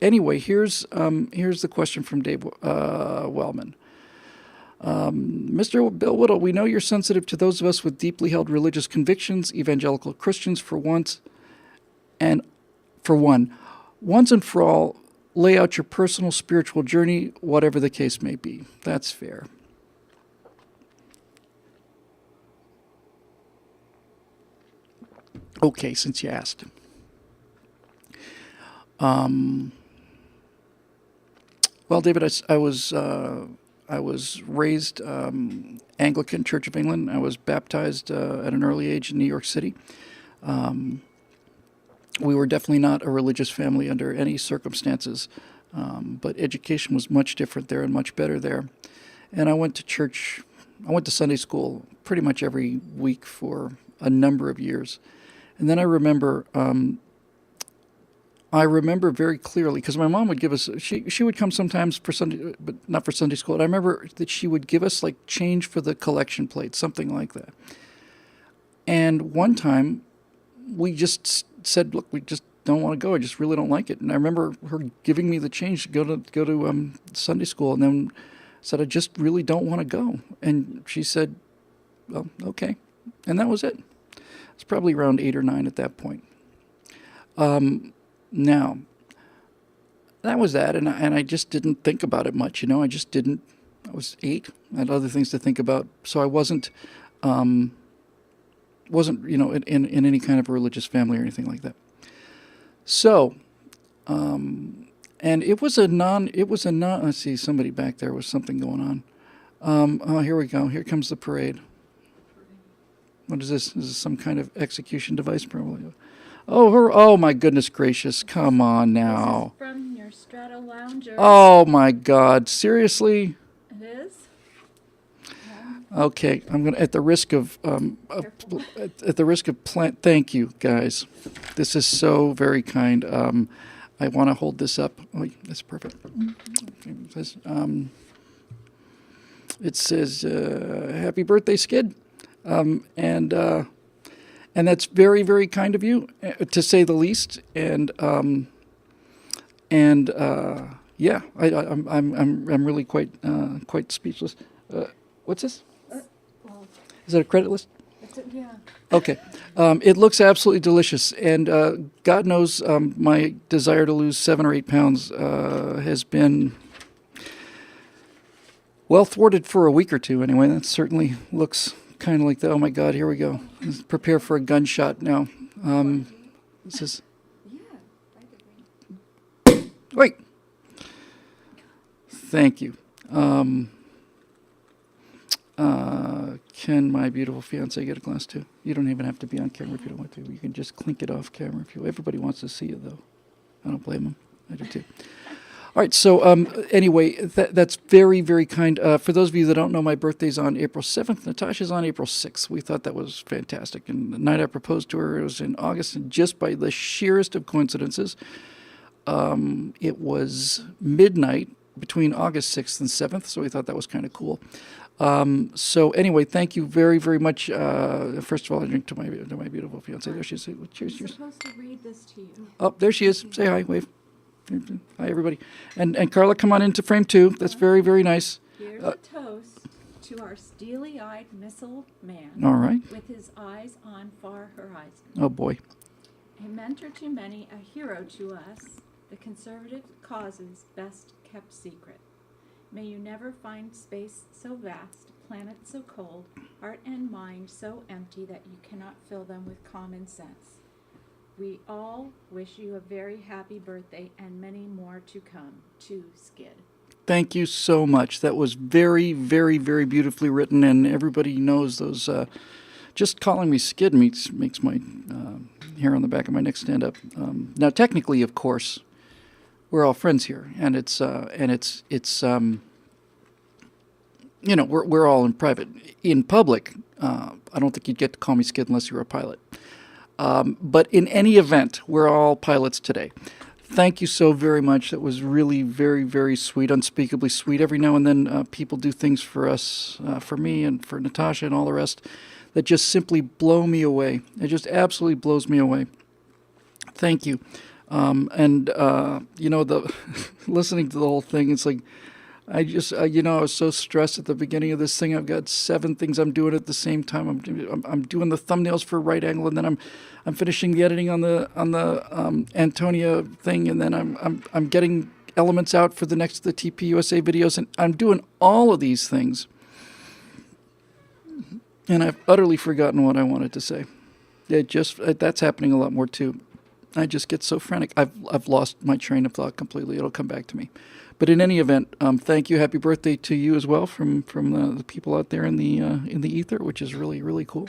anyway, here's the question from Dave Wellman. Mr. Bill Whittle, we know you're sensitive to those of us with deeply held religious convictions, evangelical Christians, once and for all, lay out your personal spiritual journey, whatever the case may be. That's fair. Okay, since you asked. Well, David, I was raised Anglican Church of England. I was baptized at an early age in New York City. We were definitely not a religious family under any circumstances, but education was much different there and much better there. And I went to church, I went to Sunday school pretty much every week for a number of years. And then I remember very clearly, because my mom would give us, she would come sometimes for Sunday, but not for Sunday school. And I remember that she would give us like change for the collection plate, something like that. And one time we just said, look, we just don't want to go. I just really don't like it. And I remember her giving me the change to go to Sunday school, and then said, I just really don't want to go. And she said, well, okay. And that was it. It's probably around 8 or 9 at that point. Now, that was that, and I just didn't think about it much, I just didn't. I was 8. I had other things to think about, so I wasn't in any kind of a religious family or anything like that. So, and it was a non, let's see, somebody back there was something going on. Oh, here we go. Here comes the parade. What is this? Is this some kind of execution device, probably? Oh my goodness gracious. Come on now. This is from your Stratosphere Lounge. Oh my God. Seriously? It is? Okay. I'm going to, at the risk of thank you guys. This is so very kind. I want to hold this up. Oh, that's perfect. Okay. It says, happy birthday, Skid. And that's very, very kind of you, to say the least. And yeah, I'm really quite speechless. What's this? Is that a credit list? Yeah. Okay. It looks absolutely delicious, and God knows my desire to lose 7 or 8 pounds has been well thwarted for a week or two. Anyway, that certainly looks kind of like that. Oh my God, here we go. Let's prepare for a gunshot now. This is. Wait. Thank you. Can my beautiful fiance get a glass too? You don't even have to be on camera if you don't want to. You can just clink it off camera if you. Everybody wants to see it though. I don't blame them. I do too. All right, so anyway, that's very, very kind. For those of you that don't know, my birthday's on April 7th. Natasha's on April 6th. We thought that was fantastic. And the night I proposed to her, it was in August, and just by the sheerest of coincidences, it was midnight between August 6th and 7th, so we thought that was kind of cool. So anyway, thank you very, very much. First of all, I drink to my beautiful fiance. There she is. Cheers, cheers. I'm supposed to read this to you. Oh, there she is. Say hi, wave. Hi, everybody. And Carla, come on into frame 2. That's very, very nice. Here's a toast to our steely-eyed missile man. All right. With his eyes on far horizon. Oh, boy. A mentor to many, a hero to us, the conservative cause's best-kept secret. May you never find space so vast, planet so cold, heart and mind so empty that you cannot fill them with common sense. We all wish you a very happy birthday and many more to come. To Skid. Thank you so much. That was very, very, very beautifully written, and everybody knows those. Just calling me Skid makes my hair on the back of my neck stand up. Now, technically, of course, we're all friends here, and it's we're all in private. In public, I don't think you'd get to call me Skid unless you were a pilot. But in any event, we're all pilots today. Thank you so very much. That was really very, very sweet, unspeakably sweet. Every now and then people do things for us, for me and for Natasha and all the rest, that just simply blow me away. It just absolutely blows me away. Thank you. The listening to the whole thing, it's like I was so stressed at the beginning of this thing. I've got 7 things I'm doing at the same time. I'm doing the thumbnails for Right Angle, and then I'm finishing the editing on the Antonia thing, and then I'm getting elements out for the TP USA videos, and I'm doing all of these things, and I've utterly forgotten what I wanted to say. That's happening a lot more too. I just get so frantic. I've lost my train of thought completely. It'll come back to me. But in any event, thank you. Happy birthday to you as well from the people out there in the ether, which is really, really cool.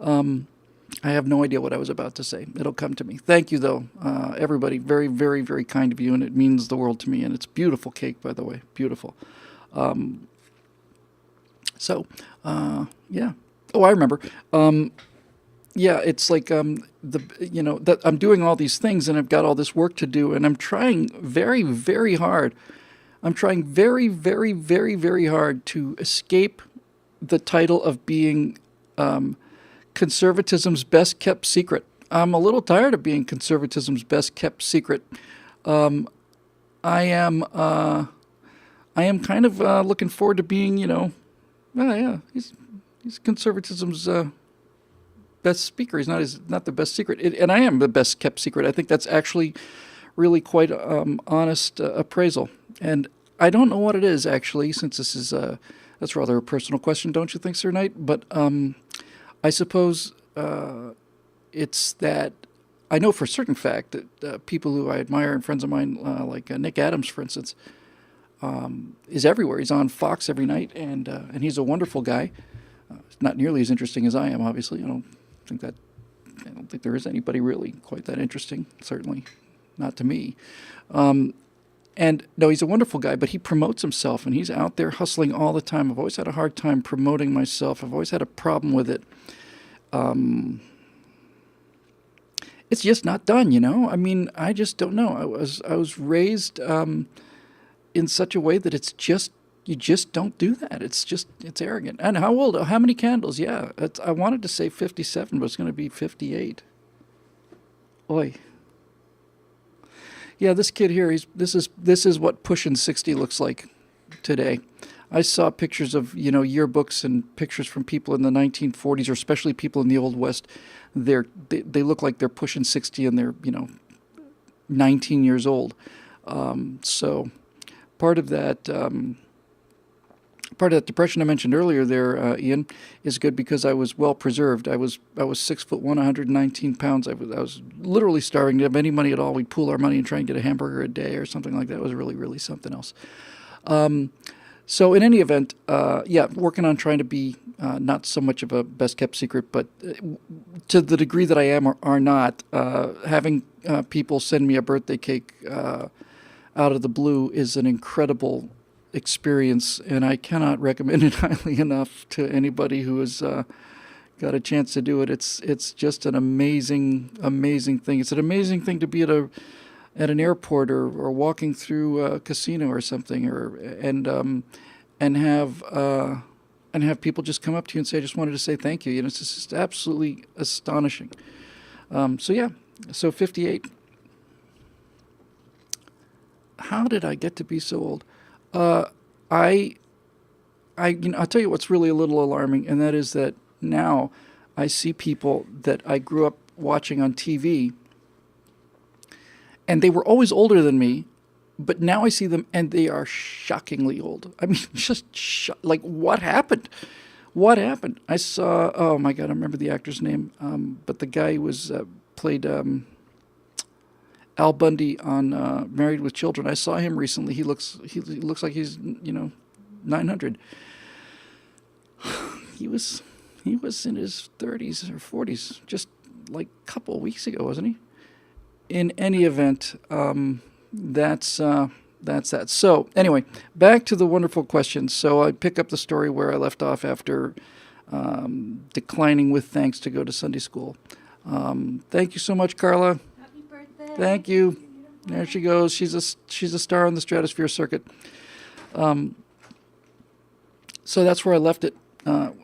I have no idea what I was about to say. It'll come to me. Thank you, though, everybody. Very, very, very kind of you, and it means the world to me. And it's beautiful cake, by the way. Beautiful. Yeah. Oh, I remember. Yeah, it's like that I'm doing all these things, and I've got all this work to do, and I'm trying very, very hard. I'm trying very, very, very, very hard to escape the title of being conservatism's best kept secret. I'm a little tired of being conservatism's best kept secret. I am kind of looking forward to being, he's conservatism's best speaker. He's not the best secret, and I am the best kept secret. I think that's actually really quite honest appraisal, and I don't know what it is actually, since this is that's rather a personal question, don't you think, Sir Knight? But I suppose it's that I know for a certain fact that people who I admire and friends of mine, like Nick Adams, for instance, is everywhere. He's on Fox every night, and he's a wonderful guy. Not nearly as interesting as I am, obviously. I don't think there is anybody really quite that interesting. Certainly, not to me. And no, he's a wonderful guy, but he promotes himself, and he's out there hustling all the time. I've always had a hard time promoting myself. I've always had a problem with it. It's just not done, I mean, I just don't know. I was raised in such a way that you just don't do that. It's arrogant. And how old? How many candles? Yeah, I wanted to say 57, but it's going to be 58. Oi. Yeah, this kid here, this is what pushing 60 looks like today. I saw pictures of, yearbooks and pictures from people in the 1940s, or especially people in the Old West. They look like they're pushing 60 and they're, 19 years old. So part of that depression I mentioned earlier there, Ian, is good because I was well preserved. I was 6'1", 119 pounds. I was literally starving. To have any money at all, we'd pool our money and try and get a hamburger a day or something like that. It was really, really something else. So in any event, working on trying to be not so much of a best kept secret, but to the degree that I am or are not, having people send me a birthday cake out of the blue is an incredible experience, and I cannot recommend it highly enough to anybody who has got a chance to do it. It's just an amazing thing. It's an amazing thing to be at an airport or walking through a casino or something, and have people just come up to you and say, "I just wanted to say thank you." It's just absolutely astonishing. So 58. How did I get to be so old? I'll tell you what's really a little alarming, and that is that now I see people that I grew up watching on TV, and they were always older than me, but now I see them and they are shockingly old. I mean, just like, what happened? What happened? I saw, oh my God, I don't remember the actor's name, but the guy who played Al Bundy on Married with Children. I saw him recently. He looks like he's 900. He was in his 30s or 40s just like a couple of weeks ago, wasn't he? In any event, that's that. So anyway, back to the wonderful questions. So I pick up the story where I left off after declining with thanks to go to Sunday school. Thank you so much, Carla. Happy birthday. Thank you. There she goes. She's a star on the Stratosphere circuit. So that's where I left it, and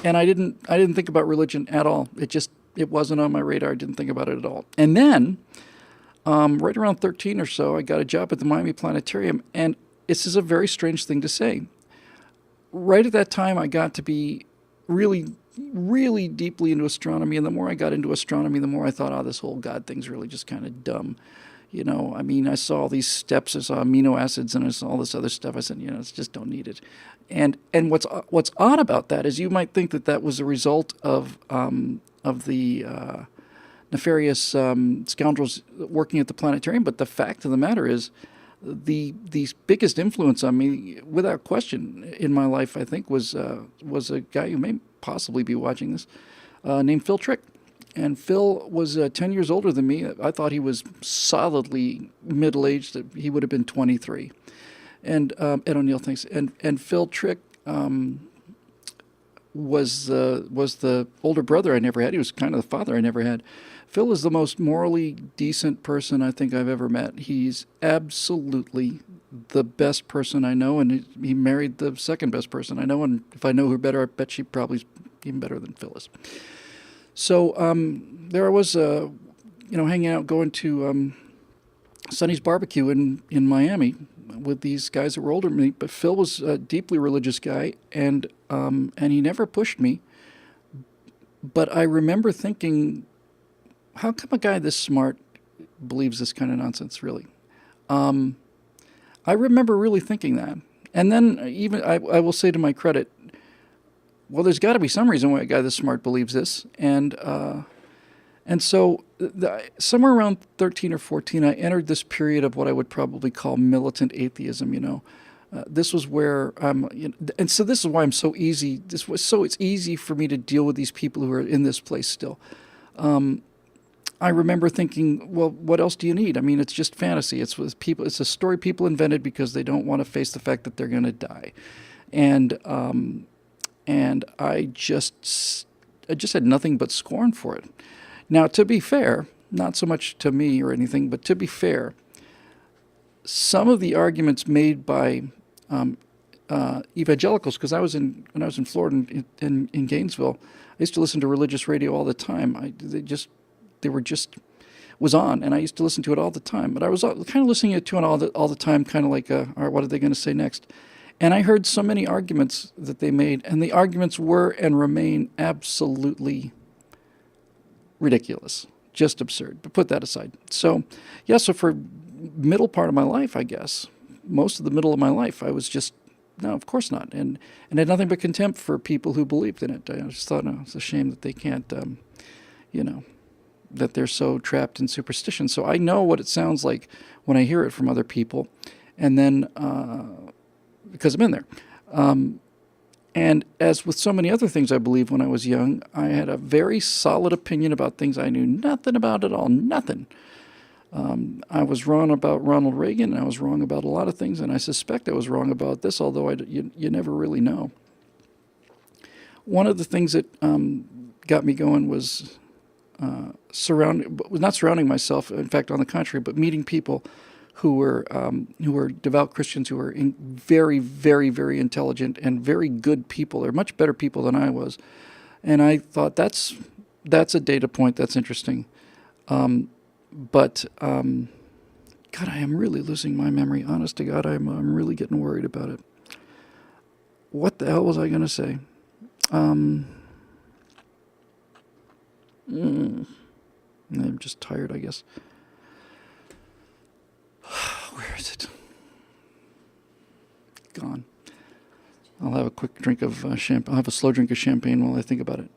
I didn't think about religion at all. It wasn't on my radar. I didn't think about it at all. And then right around 13 or so, I got a job at the Miami Planetarium, and this is a very strange thing to say. Right at that time, I got to be really, really deeply into astronomy, and the more I got into astronomy, the more I thought, oh, this whole God thing's really just kind of dumb. You know, I mean, I saw all these steps, I saw amino acids, and I saw all this other stuff. I said, you know, it's just don't need it. And what's odd about that is you might think that that was a result of the nefarious scoundrels working at the planetarium, but the fact of the matter is, the biggest influence on me, without question, in my life, I think, was a guy who may possibly be watching this, named Phil Trick. And Phil was 10 years older than me. I thought he was solidly middle-aged. He would have been 23. And Ed O'Neill thinks. And Phil Trick was the older brother I never had. He was kind of the father I never had. Phil is the most morally decent person I think I've ever met. He's absolutely the best person I know, and he married the second best person I know. And if I know her better, I bet she probably's even better than Phil is. So there I was, hanging out, going to Sonny's Barbecue in Miami with these guys that were older than me. But Phil was a deeply religious guy, and he never pushed me. But I remember thinking, how come a guy this smart believes this kind of nonsense, really? I remember really thinking that. And then even I will say to my credit, well, there's got to be some reason why a guy this smart believes this. And so somewhere around 13 or 14, I entered this period of what I would probably call militant atheism, you know. This was where and so this is why I'm so easy. It's easy for me to deal with these people who are in this place still. I remember thinking, well, what else do you need? I mean, it's just fantasy. It's with people. It's a story people invented because they don't want to face the fact that they're going to die, and I just had nothing but scorn for it. Now, to be fair, not so much to me or anything, but to be fair, some of the arguments made by evangelicals, because when I was in Florida in Gainesville, I used to listen to religious radio all the time. They were just was on, and I used to listen to it all the time. But I was kind of listening to it all the time, kind of like, all right, what are they going to say next? And I heard so many arguments that they made, and the arguments were and remain absolutely ridiculous, just absurd. But put that aside. So, yeah, so for middle part of my life, I guess, most of the middle of my life, I was just, no, of course not. And had nothing but contempt for people who believed in it. I just thought, no, it's a shame that they can't, that they're so trapped in superstition. So I know what it sounds like when I hear it from other people. And then, because I'm in there. And as with so many other things I believe when I was young, I had a very solid opinion about things I knew nothing about at all, nothing. I was wrong about Ronald Reagan, and I was wrong about a lot of things, and I suspect I was wrong about this, although you never really know. One of the things that got me going was not surrounding myself, in fact, on the contrary, but meeting people who were devout Christians, who were very, very, very intelligent and very good people. They're much better people than I was, and I thought that's a data point. That's interesting. But God, I am really losing my memory. Honest to God, I'm really getting worried about it. What the hell was I going to say? I'm just tired, I guess. Where is it? Gone. I'll have a quick drink of champagne. I'll have a slow drink of champagne while I think about it.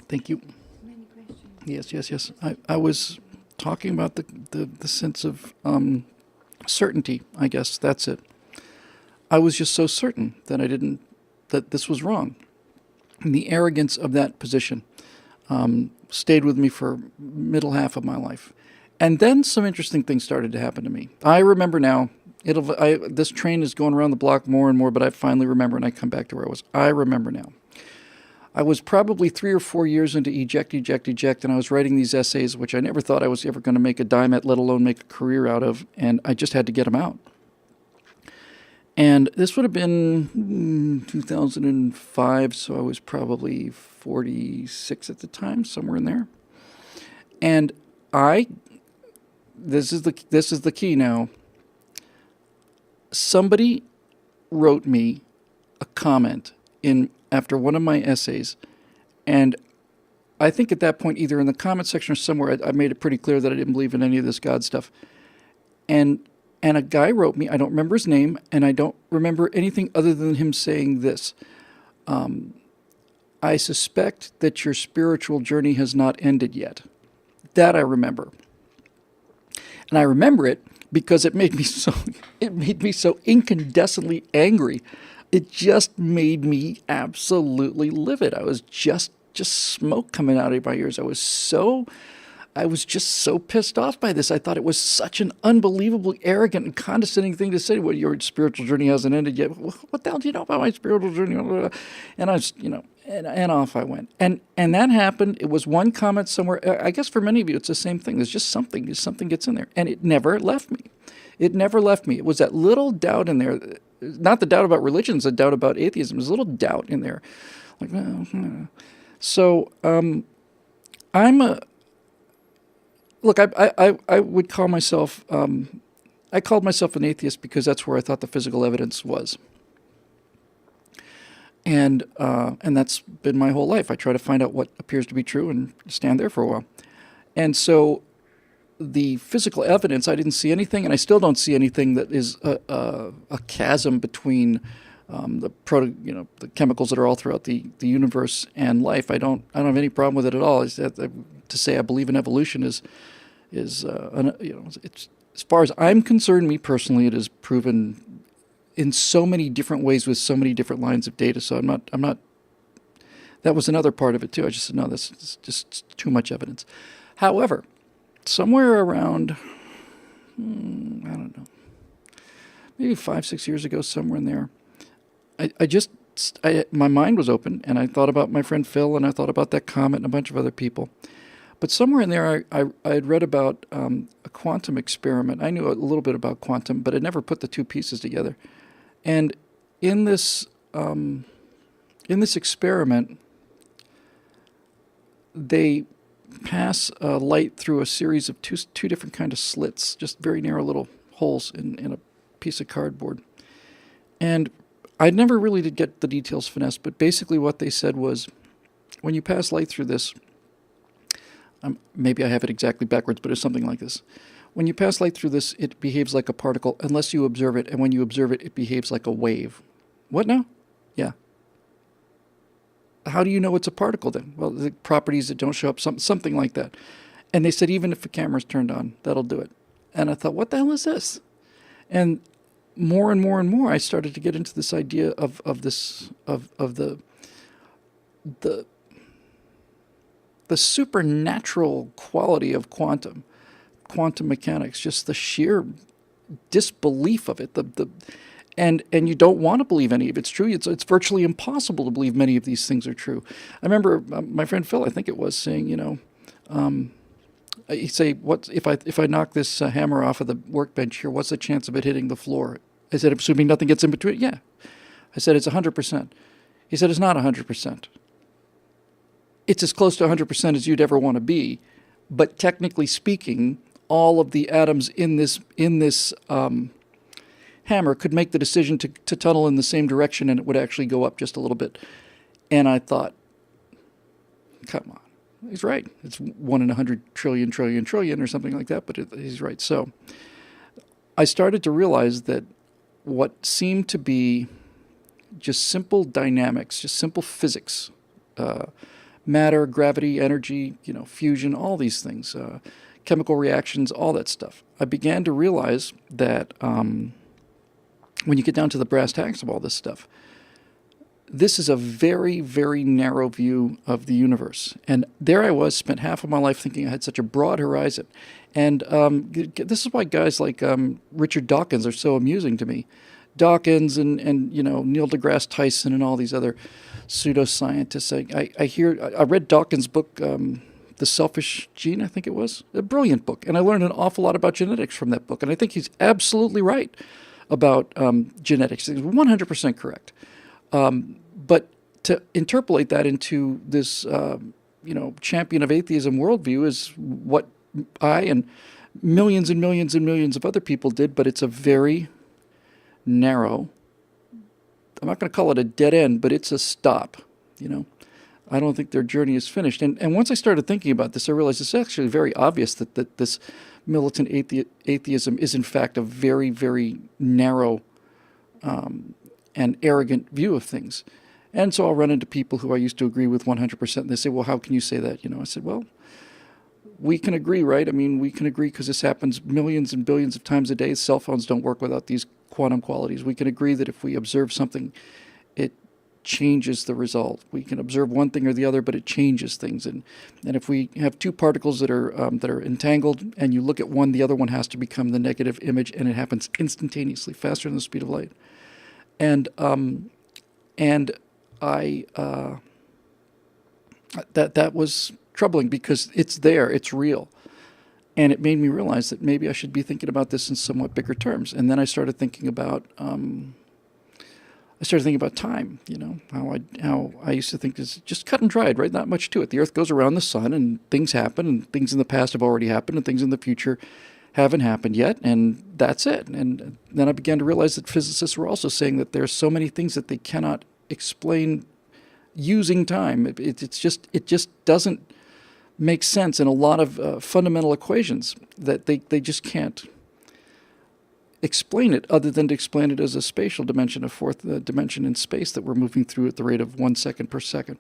Thank you. Many questions. Yes. I was talking about the sense of certainty, I guess. That's it. I was just so certain that this was wrong. And the arrogance of that position stayed with me for middle half of my life. And then some interesting things started to happen to me. I remember now, this train is going around the block more and more, but I finally remember, and I come back to where I was. I remember now. I was probably 3 or 4 years into eject, and I was writing these essays, which I never thought I was ever going to make a dime at, let alone make a career out of, and I just had to get them out. And this would have been 2005, so I was probably 46 at the time, somewhere in there. And this is the key now. Somebody wrote me a comment after one of my essays, and I think at that point, either in the comment section or somewhere, I made it pretty clear that I didn't believe in any of this God stuff. And a guy wrote me, I don't remember his name, and I don't remember anything other than him saying this. I suspect that your spiritual journey has not ended yet. That I remember. And I remember it because it made me so incandescently angry. It just made me absolutely livid. I was just smoke coming out of my ears. I was just so pissed off by this. I thought it was such an unbelievably arrogant and condescending thing to say. Well, your spiritual journey hasn't ended yet. What the hell do you know about my spiritual journey? And I was, and off I went. And that happened. It was one comment somewhere. I guess for many of you, it's the same thing. There's just something gets in there. And it never left me. It never left me. It was that little doubt in there. Not the doubt about religion, it's a doubt about atheism. There's a little doubt in there. Like, So, look, I would call myself, I called myself an atheist because that's where I thought the physical evidence was. And that's been my whole life. I try to find out what appears to be true and stand there for a while. And so the physical evidence, I didn't see anything, and I still don't see anything that is a chasm between the chemicals that are all throughout the universe and life. I don't have any problem with it at all. To say I believe in evolution is it's, as far as I'm concerned, me personally, it is proven in so many different ways with so many different lines of data. So I'm not. That was another part of it too. I just said no, that's just too much evidence. However, somewhere around, I don't know, maybe 5-6 years ago, somewhere in there, my mind was open, and I thought about my friend Phil, and I thought about that comet and a bunch of other people. But somewhere in there, I had read about a quantum experiment. I knew a little bit about quantum, but I never put the two pieces together. And in this experiment, they pass light through a series of two different kind of slits, just very narrow little holes in a piece of cardboard. And I never really did get the details finessed, but basically what they said was, when you pass light through this, maybe I have it exactly backwards, but it's something like this. When you pass light through this, it behaves like a particle unless you observe it, and when you observe it, it behaves like a wave. What now? Yeah. How do you know it's a particle then? Well, the properties that don't show up, something like that. And they said even if the camera's turned on, that'll do it. And I thought, what the hell is this? And more and more and more, I started to get into this idea of the supernatural quality of quantum mechanics, just the sheer disbelief of it. And you don't want to believe any of it's true. It's virtually impossible to believe many of these things are true. I remember my friend Phil, I think it was, saying, he'd say, "What if I knock this hammer off of the workbench here? What's the chance of it hitting the floor?" I said, "Assuming nothing gets in between." Yeah, I said, "It's 100%." He said, "It's not 100%. It's as close to 100% as you'd ever want to be, but technically speaking, all of the atoms in this hammer could make the decision to tunnel in the same direction, and it would actually go up just a little bit." And I thought, come on, he's right. It's 1 in 100 trillion or something like that, but he's right. So I started to realize that what seemed to be just simple dynamics, just simple physics, matter, gravity, energy, fusion, all these things, chemical reactions, all that stuff. I began to realize that when you get down to the brass tacks of all this stuff, this is a very, very narrow view of the universe. And there I was, spent half of my life thinking I had such a broad horizon. And this is why guys like Richard Dawkins are so amusing to me. Dawkins and Neil deGrasse Tyson and all these other pseudoscientists. I read Dawkins' book, The Selfish Gene, I think it was. A brilliant book. And I learned an awful lot about genetics from that book. And I think he's absolutely right about genetics. He's 100% correct. But to interpolate that into this champion of atheism worldview is what I and millions and millions and millions of other people did, but it's a very narrow, I'm not going to call it a dead end, but it's a stop, I don't think their journey is finished. And once I started thinking about this, I realized it's actually very obvious that this militant atheism is in fact a very, very narrow and arrogant view of things. And so I'll run into people who I used to agree with 100%, and they say, well, how can you say that? I said, well, we can agree, right? I mean, we can agree because this happens millions and billions of times a day. Cell phones don't work without these quantum qualities. We can agree that if we observe something, it changes the result. We can observe one thing or the other, but it changes things. And if we have two particles that are entangled, and you look at one, the other one has to become the negative image, and it happens instantaneously, faster than the speed of light. And I that was troubling because it's there, it's real. And it made me realize that maybe I should be thinking about this in somewhat bigger terms. And then I started thinking about time. How I used to think is just cut and dried, right? Not much to it. The Earth goes around the sun, and things happen, and things in the past have already happened, and things in the future haven't happened yet, and that's it. And then I began to realize that physicists were also saying that there's so many things that they cannot explain using time. It just doesn't make sense in a lot of fundamental equations, that they just can't explain it other than to explain it as a spatial dimension, a fourth dimension in space that we're moving through at the rate of 1 second per second.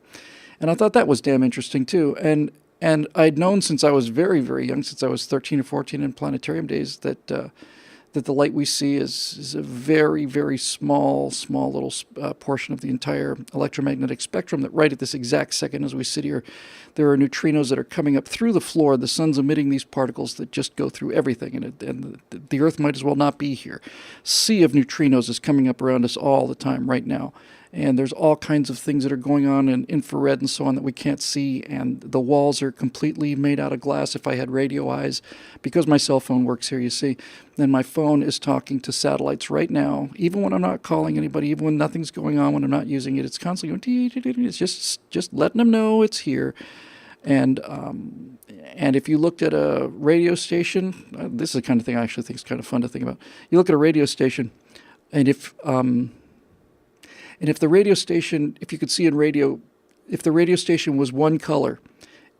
And I thought that was damn interesting too. And I'd known since I was very, very young, since I was 13 or 14 in planetarium days, that the light we see is a very, very small little portion of the entire electromagnetic spectrum, that right at this exact second as we sit here, there are neutrinos that are coming up through the floor. The sun's emitting these particles that just go through everything, and the Earth might as well not be here. Sea of neutrinos is coming up around us all the time right now. And there's all kinds of things that are going on in infrared and so on that we can't see. And the walls are completely made out of glass. If I had radio eyes, because my cell phone works here, you see, then my phone is talking to satellites right now, even when I'm not calling anybody, even when nothing's going on, when I'm not using it, it's constantly going, it's just letting them know it's here. And if you looked at a radio station, this is the kind of thing I actually think is kind of fun to think about. You look at a radio station, and if the radio station, if you could see in radio, if the radio station was one color,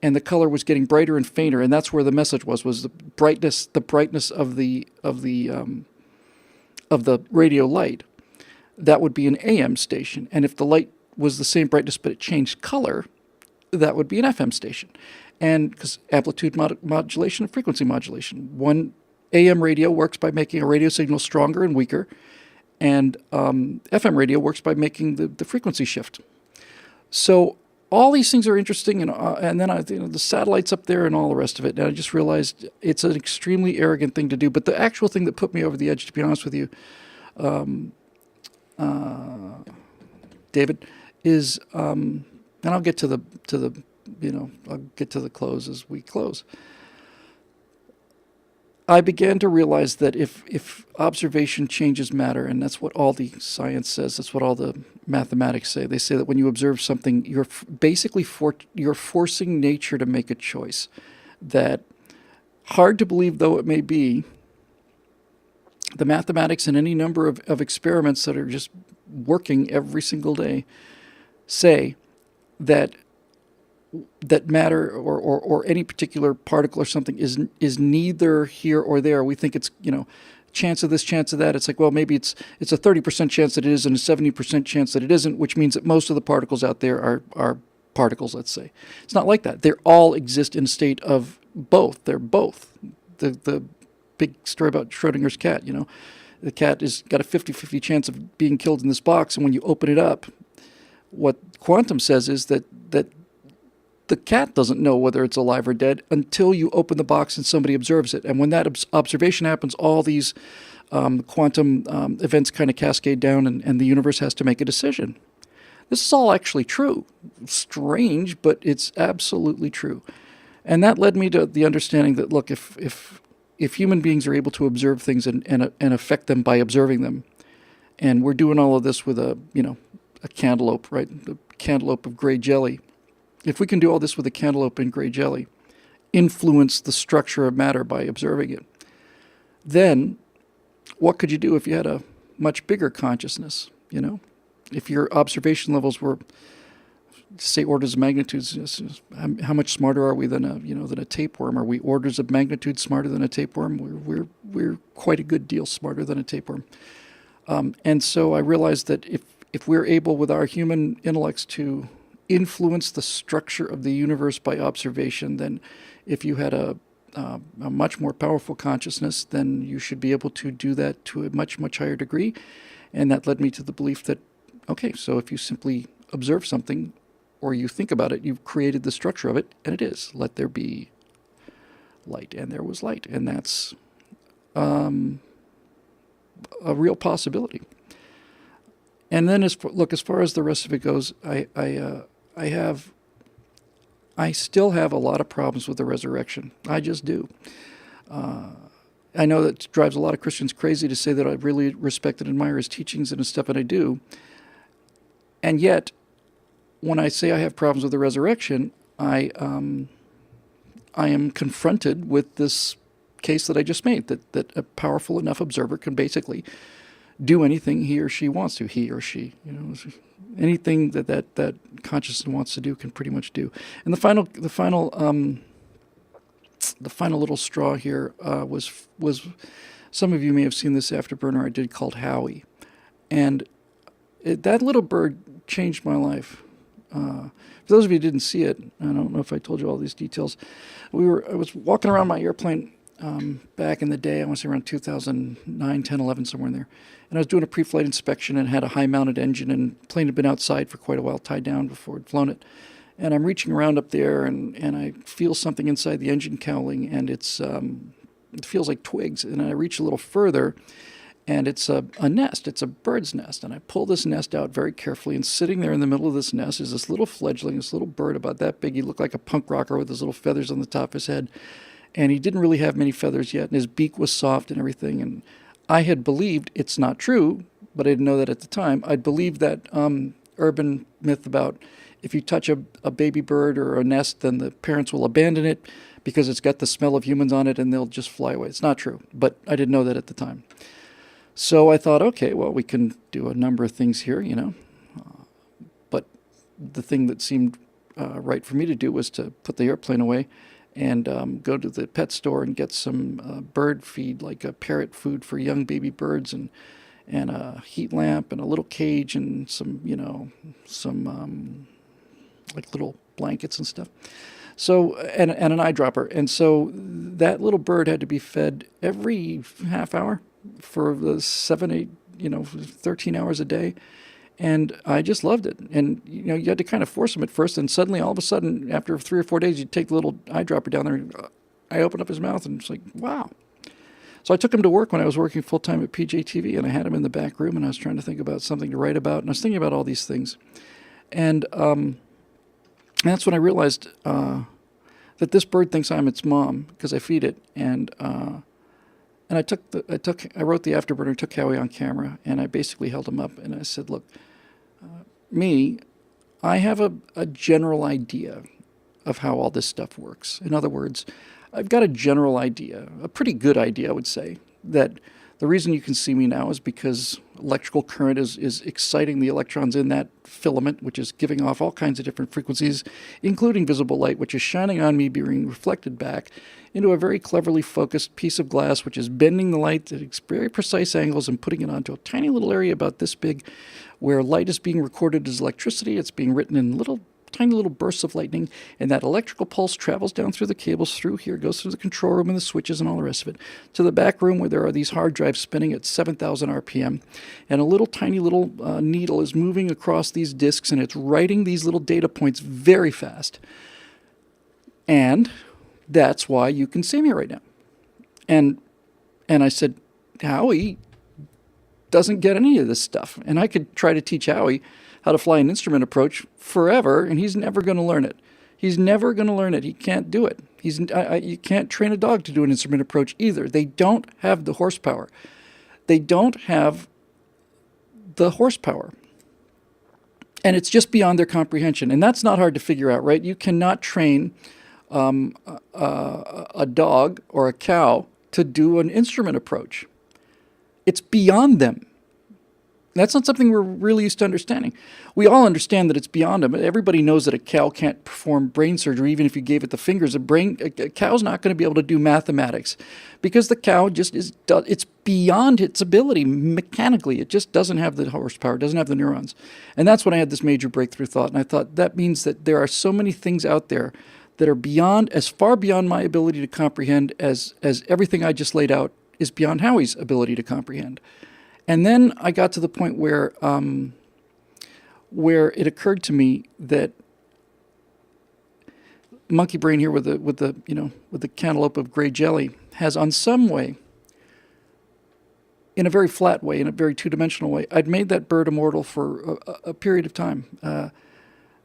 and the color was getting brighter and fainter, and that's where the message was the brightness of the radio light, that would be an AM station. And if the light was the same brightness but it changed color, that would be an FM station. And because amplitude modulation and frequency modulation, one AM radio works by making a radio signal stronger and weaker, and FM radio works by making the frequency shift. So all these things are interesting, and then the satellites up there and all the rest of it. And I just realized it's an extremely arrogant thing to do. But the actual thing that put me over the edge, to be honest with you, David, is, and I'll get to the close as we close. I began to realize that if observation changes matter, and that's what all the science says, that's what all the mathematics say. They say that when you observe something, you're basically you're forcing nature to make a choice. That, hard to believe though it may be, the mathematics and any number of experiments that are just working every single day say that matter or any particular particle or something is neither here or there. We think it's, chance of this, chance of that. It's like, well, maybe it's a 30% chance that it is and a 70% chance that it isn't, which means that most of the particles out there are particles, let's say. It's not like that. They all exist in a state of both. They're both. The big story about Schrodinger's cat, the cat has got a 50-50 chance of being killed in this box, and when you open it up, what quantum says is that the cat doesn't know whether it's alive or dead until you open the box and somebody observes it. And when that observation happens, all these quantum events kind of cascade down, and the universe has to make a decision. This is all actually true. Strange, but it's absolutely true. And that led me to the understanding that, look, if human beings are able to observe things and affect them by observing them, and we're doing all of this with a cantaloupe, right? The cantaloupe of gray jelly. if we can do all this with a cantaloupe and gray jelly, influence the structure of matter by observing it, then what could you do if you had a much bigger consciousness, you know? If your observation levels were, say, orders of magnitudes, how much smarter are we than a tapeworm? Are we orders of magnitude smarter than a tapeworm? We're quite a good deal smarter than a tapeworm. And so I realized that if we're able with our human intellects to influence the structure of the universe by observation, then if you had a much more powerful consciousness, then you should be able to do that to a much, much higher degree. And that led me to the belief that, okay, so if you simply observe something or you think about it, you've created the structure of it, and it is. Let there be light, and there was light. And that's a real possibility. And then, as far as the rest of it goes, I still have a lot of problems with the resurrection. I just do. I know that drives a lot of Christians crazy to say that I really respect and admire his teachings and his stuff, and I do. And yet, when I say I have problems with the resurrection, I am confronted with this case that I just made, that a powerful enough observer can basically do anything he or she wants to. He or she, anything that consciousness wants to do can pretty much do. And the final little straw here was some of you may have seen this afterburner I did called Howie, and that little bird changed my life. For those of you who didn't see it, I don't know if I told you all these details. I was walking around my airplane back in the day, I want to say around 2009, 10, 11, somewhere in there. And I was doing a pre-flight inspection and had a high-mounted engine, and the plane had been outside for quite a while, tied down before I'd flown it. And I'm reaching around up there, and I feel something inside the engine cowling, and it feels like twigs. And I reach a little further, and it's a nest. It's a bird's nest. And I pull this nest out very carefully, and sitting there in the middle of this nest is this little fledgling, this little bird about that big. He looked like a punk rocker with his little feathers on the top of his head. And he didn't really have many feathers yet, and his beak was soft and everything. And I had believed, it's not true, but I didn't know that at the time, I'd believed that urban myth about if you touch a baby bird or a nest, then the parents will abandon it because it's got the smell of humans on it and they'll just fly away. It's not true, but I didn't know that at the time. So I thought, okay, well, we can do a number of things here, but the thing that seemed right for me to do was to put the airplane away and go to the pet store and get some bird feed, like a parrot food for young baby birds, and a heat lamp and a little cage and some like little blankets and stuff. So and an eyedropper. And so that little bird had to be fed every half hour for the 7, 8, 13 hours a day. And I just loved it. And, you had to kind of force him at first. And suddenly, all of a sudden, after 3 or 4 days, you'd take the little eyedropper down there. And I opened up his mouth and it's like, wow. So I took him to work when I was working full-time at PJTV. And I had him in the back room. And I was trying to think about something to write about. And I was thinking about all these things. And that's when I realized that this bird thinks I'm its mom because I feed it. And I wrote the afterburner, took Howie on camera, and I basically held him up and I said, look, I have a general idea of how all this stuff works. In other words, I've got a general idea, a pretty good idea, I would say, that the reason you can see me now is because electrical current is exciting the electrons in that filament, which is giving off all kinds of different frequencies, including visible light, which is shining on me, being reflected back into a very cleverly focused piece of glass, which is bending the light at very precise angles and putting it onto a tiny little area about this big, where light is being recorded as electricity. It's being written in tiny little bursts of lightning, and that electrical pulse travels down through the cables, through here, goes through the control room and the switches and all the rest of it, to the back room where there are these hard drives spinning at 7,000 RPM, and a tiny little needle is moving across these disks, and it's writing these little data points very fast. And that's why you can see me right now. And I said, Howie doesn't get any of this stuff. And I could try to teach Howie how to fly an instrument approach forever, and he's never going to learn it. He's never going to learn it. He can't do it. You can't train a dog to do an instrument approach either. They don't have the horsepower. They don't have the horsepower. And it's just beyond their comprehension. And that's not hard to figure out, right? You cannot train a dog or a cow to do an instrument approach. It's beyond them. That's not something we're really used to understanding. We all understand that it's beyond them. Everybody knows that a cow can't perform brain surgery, even if you gave it the fingers. A cow's not going to be able to do mathematics because the cow just it's beyond its ability mechanically. It just doesn't have the horsepower, doesn't have the neurons. And that's when I had this major breakthrough thought. And I thought that means that there are so many things out there that are beyond, as far beyond my ability to comprehend as everything I just laid out is beyond Howie's ability to comprehend. And then I got to the point where it occurred to me that monkey brain here with the cantaloupe of gray jelly has on some way, in a very flat way, in a very two-dimensional way, I'd made that bird immortal for a period of time.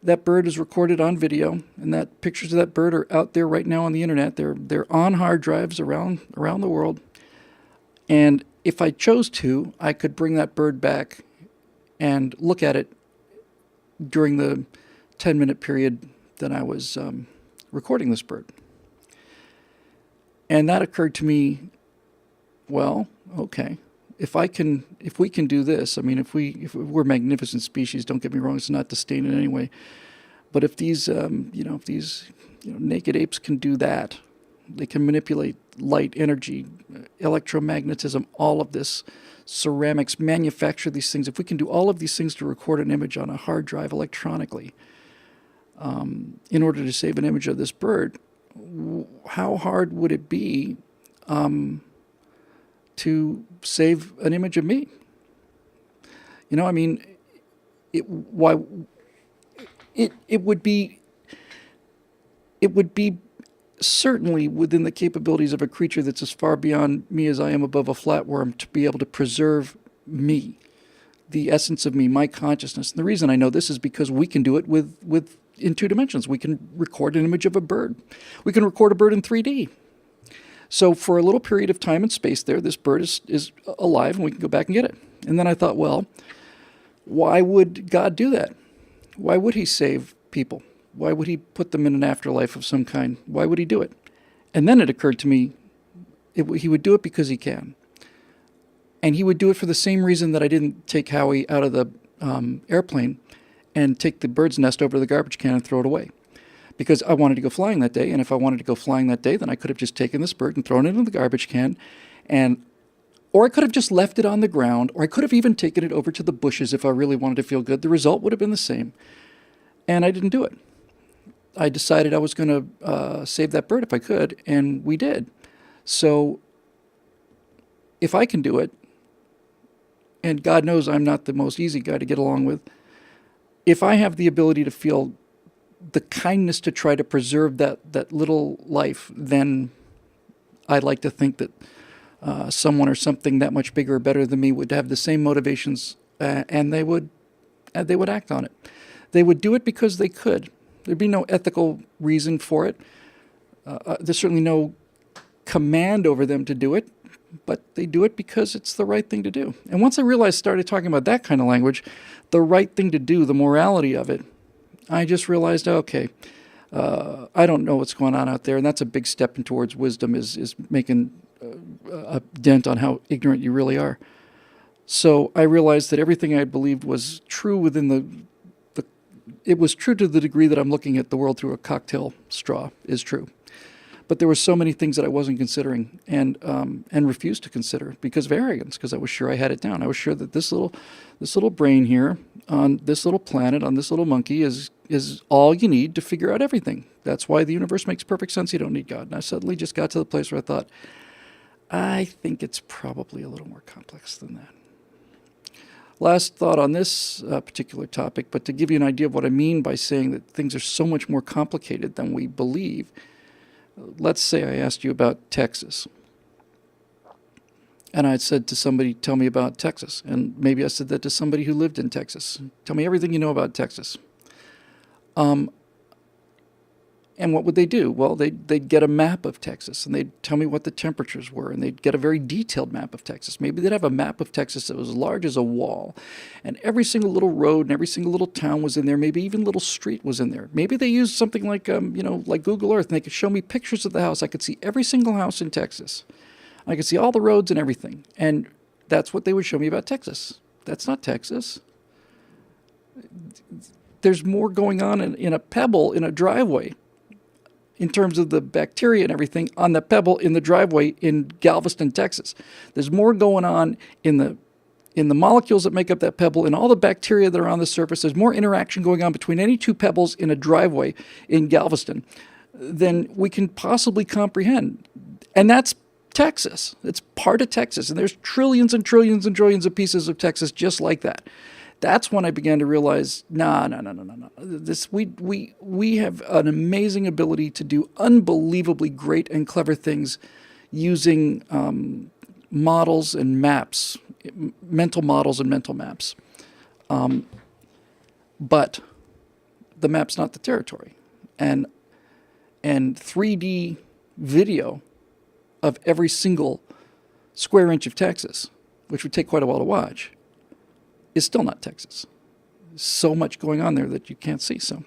That bird is recorded on video, and that pictures of that bird are out there right now on the internet. They're on hard drives around the world. And if I chose to, I could bring that bird back and look at it during the 10-minute period that I was recording this bird. And that occurred to me, well, okay, if we can do this, I mean, if we're magnificent species, don't get me wrong, it's not disdain in any way, but if these naked apes can do that, they can manipulate light, energy, electromagnetism, all of this, ceramics, manufacture these things. If we can do all of these things to record an image on a hard drive electronically, in order to save an image of this bird, how hard would it be to save an image of me? I mean, it would be certainly within the capabilities of a creature that's as far beyond me as I am above a flatworm to be able to preserve me, the essence of me, my consciousness. And the reason I know this is because we can do it in two dimensions. We can record an image of a bird. We can record a bird in 3D. So for a little period of time and space there, this bird is alive and we can go back and get it. And then I thought, well, why would God do that? Why would he save people? Why would he put them in an afterlife of some kind? Why would he do it? And then it occurred to me, he would do it because he can. And he would do it for the same reason that I didn't take Howie out of the airplane and take the bird's nest over to the garbage can and throw it away. Because I wanted to go flying that day, and if I wanted to go flying that day, then I could have just taken this bird and thrown it in the garbage can, or I could have just left it on the ground, or I could have even taken it over to the bushes if I really wanted to feel good. The result would have been the same. And I didn't do it. I decided I was going to save that bird if I could, and we did. So if I can do it, and God knows I'm not the most easy guy to get along with, if I have the ability to feel the kindness to try to preserve that little life, then I'd like to think that someone or something that much bigger or better than me would have the same motivations, and they would act on it. They would do it because they could. There'd be no ethical reason for it. There's certainly no command over them to do it, but they do it because it's the right thing to do. And once I started talking about that kind of language, the right thing to do, the morality of it, I just realized, okay, I don't know what's going on out there, and that's a big step towards wisdom, is making a dent on how ignorant you really are. So I realized that everything I believed was true within it was true to the degree that I'm looking at the world through a cocktail straw is true. But there were so many things that I wasn't considering and refused to consider because of arrogance, because I was sure I had it down. I was sure that this little brain here on this little planet, on this little monkey is all you need to figure out everything. That's why the universe makes perfect sense. You don't need God. And I suddenly just got to the place where I thought, I think it's probably a little more complex than that. Last thought on this particular topic, but to give you an idea of what I mean by saying that things are so much more complicated than we believe, let's say I asked you about Texas. And I said to somebody, tell me about Texas. And maybe I said that to somebody who lived in Texas. Tell me everything you know about Texas. And what would they do? Well, they'd get a map of Texas, and they'd tell me what the temperatures were, and they'd get a very detailed map of Texas. Maybe they'd have a map of Texas that was as large as a wall, and every single little road and every single little town was in there. Maybe even little street was in there. Maybe they used something like, like Google Earth, and they could show me pictures of the house. I could see every single house in Texas. I could see all the roads and everything. And that's what they would show me about Texas. That's not Texas. There's more going on in a pebble in a driveway in terms of the bacteria and everything on the pebble in the driveway in Galveston, Texas. There's more going on in the molecules that make up that pebble and all the bacteria that are on the surface. There's more interaction going on between any two pebbles in a driveway in Galveston than we can possibly comprehend. And that's Texas. It's part of Texas. And there's trillions and trillions and trillions of pieces of Texas just like that. That's when I began to realize, no. We have an amazing ability to do unbelievably great and clever things using models and maps, mental models and mental maps. But the map's not the territory. And 3D video of every single square inch of Texas, which would take quite a while to watch, is still not Texas. So much going on there that you can't see. So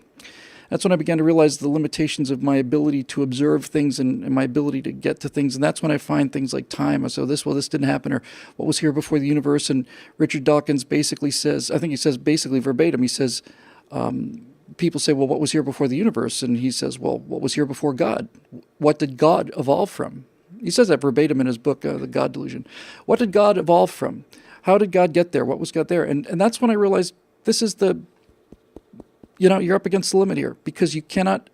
that's when I began to realize the limitations of my ability to observe things and my ability to get to things. And that's when I find things like time. I say, this didn't happen, or what was here before the universe. And Richard Dawkins basically says, I think he says basically verbatim, he says, people say, well, what was here before the universe? And he says, well, what was here before God? What did God evolve from? He says that verbatim in his book, The God Delusion. What did God evolve from? How did God get there? What was God there? And that's when I realized this is you're up against the limit here, because you cannot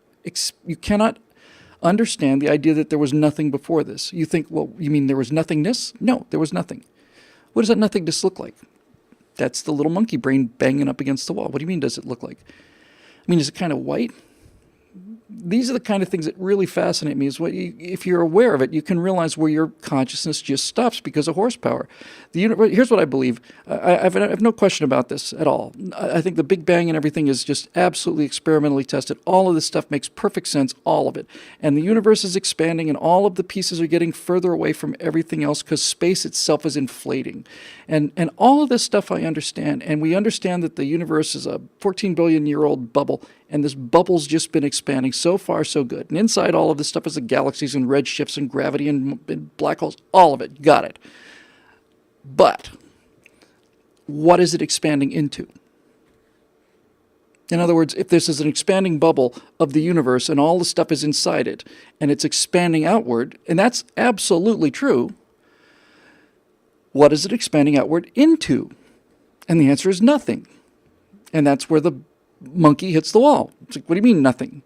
understand the idea that there was nothing before this. You think, well, you mean there was nothingness? No, there was nothing. What does that nothingness look like? That's the little monkey brain banging up against the wall. What do you mean does it look like? I mean, is it kind of white? These are the kind of things that really fascinate me. If you're aware of it, you can realize where your consciousness just stops because of horsepower. Here's what I believe. I have no question about this at all. I think the Big Bang and everything is just absolutely experimentally tested. All of this stuff makes perfect sense, all of it. And the universe is expanding, and all of the pieces are getting further away from everything else because space itself is inflating. And all of this stuff I understand. And we understand that the universe is a 14 billion year old bubble, and this bubble's just been expanding. So far, so good. And inside all of this stuff is the galaxies and redshifts and gravity and black holes. All of it. Got it. But what is it expanding into? In other words, if this is an expanding bubble of the universe and all the stuff is inside it and it's expanding outward, and that's absolutely true, what is it expanding outward into? And the answer is nothing. And that's where the monkey hits the wall. It's like, what do you mean nothing?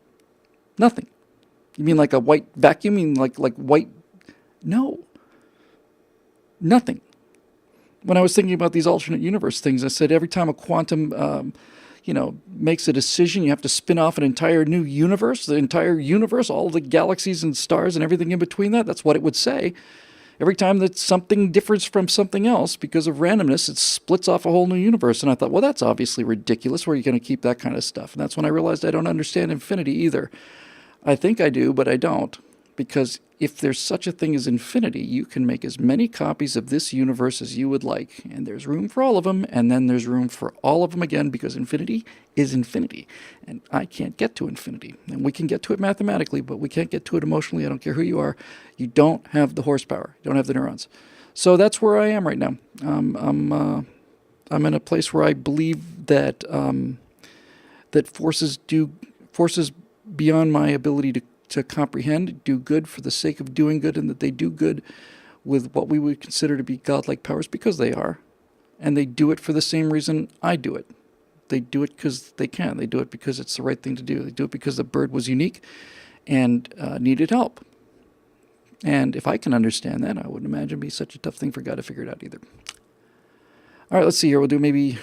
Nothing. You mean like a white vacuum? You mean like white? No. Nothing. When I was thinking about these alternate universe things, I said every time a quantum, makes a decision, you have to spin off an entire new universe, the entire universe, all the galaxies and stars and everything in between that. That's what it would say. Every time that something differs from something else because of randomness, it splits off a whole new universe. And I thought, well, that's obviously ridiculous. Where are you going to keep that kind of stuff? And that's when I realized I don't understand infinity either. I think I do, but I don't. Because if there's such a thing as infinity, you can make as many copies of this universe as you would like. And there's room for all of them, and then there's room for all of them again, because infinity is infinity. And I can't get to infinity. And we can get to it mathematically, but we can't get to it emotionally. I don't care who you are. You don't have the horsepower. You don't have the neurons. So that's where I am right now. I'm in a place where I believe that that forces beyond my ability to comprehend do good for the sake of doing good, and that they do good with what we would consider to be godlike powers because they are. And they do it for the same reason I do it. They do it because they can. They do it because it's the right thing to do. They do it because the bird was unique and needed help. And if I can understand that, I wouldn't imagine it'd be such a tough thing for God to figure it out either. All right, let's see here. We'll do maybe